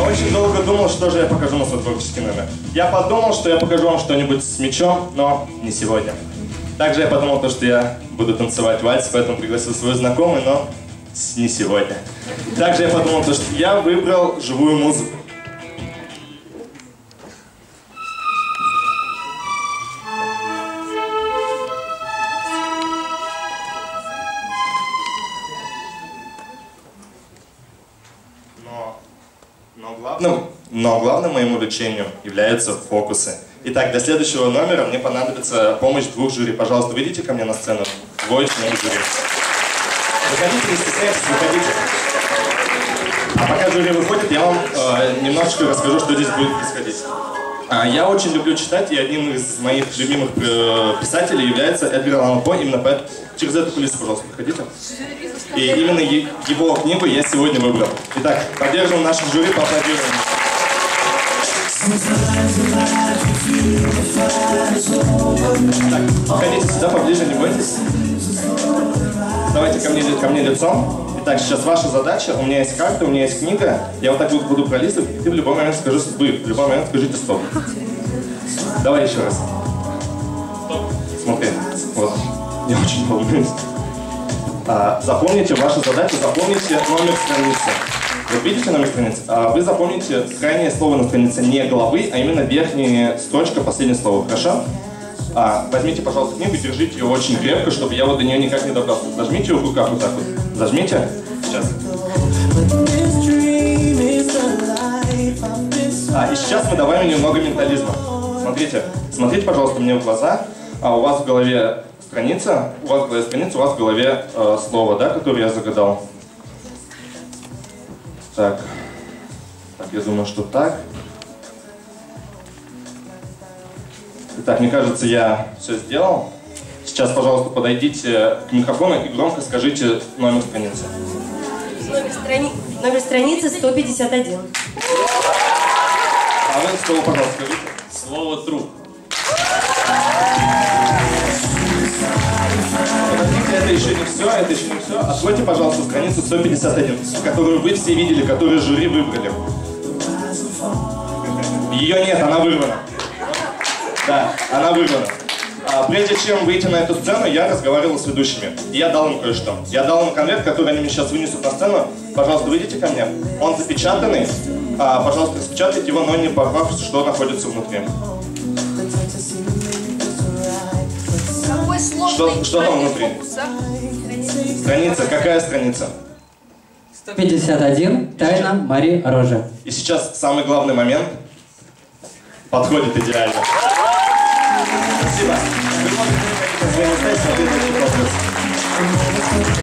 Я очень долго думал, что же я покажу на свой творческий номер. Я подумал, что я покажу вам что-нибудь с мячом, но не сегодня. Также я подумал, что я буду танцевать вальс, поэтому пригласил свою знакомую, но не сегодня. Также я подумал, что я выбрал живую музыку. Но главным моим увлечением являются фокусы. Итак, для следующего номера мне понадобится помощь двух жюри. Пожалуйста, выйдите ко мне на сцену. Двое членов жюри. Выходите, не стесняйтесь, выходите. А пока жюри выходит, я вам немножечко расскажу, что здесь будет происходить. Я очень люблю читать, и одним из моих любимых писателей является Эдгар Аллан По. Именно поэтому через эту кулису, пожалуйста, проходите. И именно его книгу я сегодня выбрал. Итак, поддержим наших жюри, поаплодируем. Так, подходите сюда поближе, не бойтесь. Давайте ко мне лицом. Итак, сейчас ваша задача. У меня есть карта, у меня есть книга. Я вот так вот буду пролистывать, и ты в любой момент скажи стоп. В любой момент скажите стоп. Давай еще раз. Стоп. Смотри. Вот. Я очень волнуюсь. Запомните вашу задачу, запомните номер страницы. Вот видите номер страницы? Вы запомните крайнее слово на странице, не главы, а именно верхняя строчка, последнее слово. Хорошо? Возьмите, пожалуйста, книгу, держите ее очень крепко, чтобы я вот до нее никак не добрался. Зажмите ее в руках вот так вот. Зажмите. Сейчас. И сейчас мы добавим немного ментализма. Смотрите, пожалуйста, мне в глаза. У вас в голове страница, у вас в голове слово, да, которое я загадал. Так, я думаю, что так. Итак, мне кажется, я все сделал. Сейчас, пожалуйста, подойдите к микрофону и громко скажите номер страницы. Номер страницы 151. А вы слово, пожалуйста, скажите. Слово «труп». Это еще не все, Откройте, пожалуйста, страницу 151, которую вы все видели, которую жюри выбрали. Ее нет, она вырвана. Да, она вырвана. Прежде чем выйти на эту сцену, я разговаривал с ведущими. И я дал им кое-что. Я дал им конверт, который они мне сейчас вынесут на сцену. Пожалуйста, выйдите ко мне. Он запечатанный. Пожалуйста, распечатайте его, но не порвав, что находится внутри. Что там внутри? Страница. Какая страница? 151. Тайна Мари Роже. И сейчас самый главный момент. Подходит идеально. Спасибо. Вы можете